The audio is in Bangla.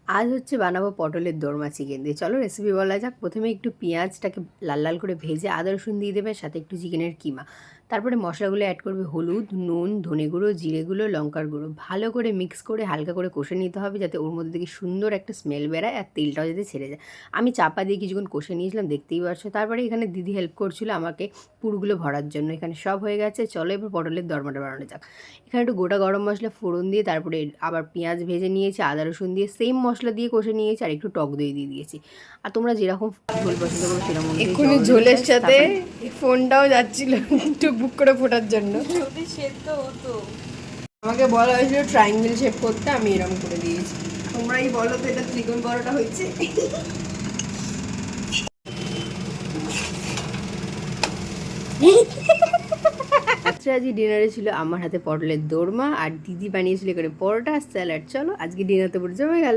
আজ হচ্ছে বানাবো পটলের দোরমা চিকেন দিয়ে। চলো রেসিপি বলা যাক। প্রথমে একটু পেঁয়াজটাকে লাল লাল করে ভেজে আদা রসুন দিয়ে দেবে, সাথে একটু চিকেনের কিমা। তারপরে মশলাগুলো অ্যাড করবে, হলুদ, নুন, ধনে গুঁড়ো, জিরে গুঁড়ো, লঙ্কার গুঁড়ো। ভালো করে মিক্স করে হালকা করে কষে নিতে হবে, যাতে ওর মধ্যে থেকে সুন্দর একটা স্মেল বেরায় আর তেলটাও যাতে ছেড়ে যায়। আমি চাপা দিয়ে কিছুক্ষণ কষে নিয়েছিলাম, দেখতেই পারছো। তারপরে এখানে দিদি হেল্প করছিল আমাকে পুরগুলো ভরার জন্য। এখানে সব হয়ে গেছে, চলো এবার পটলের দরমাটা বানানো যাক। এখানে একটু গোটা গরম মশলা ফোড়ন দিয়ে, তারপরে আবার পেঁয়াজ ভেজে নিয়েছি, আদা রসুন দিয়ে সেম মশলা দিয়ে কষে নিয়েছি, আর একটু টক দই দিয়ে দিয়েছি। আর তোমরা যেরকম ঝোল পছন্দ করো সেরকম এক্ষুনি ঝোলের সাথে ফোনটাও যাচ্ছিল একটু বুক করে ফোটার জন্য। যদি সেদ্ধ হতো। আমাকে বলা হয়েছিল ট্রায়াঙ্গেল শেপ করতে, আমি এরকম করে দিয়েছি। তোমরাই বলো তো এটা ত্রিকোণ পরোটা হয়েছে। রাত্রে আজকে ডিনারে ছিল আমার হাতে পটলের দোরমা, আর দিদি বানিয়েছিল করে পরোটা স্যালাড। চলো আজকে ডিনার তো পুরো জমে গেল।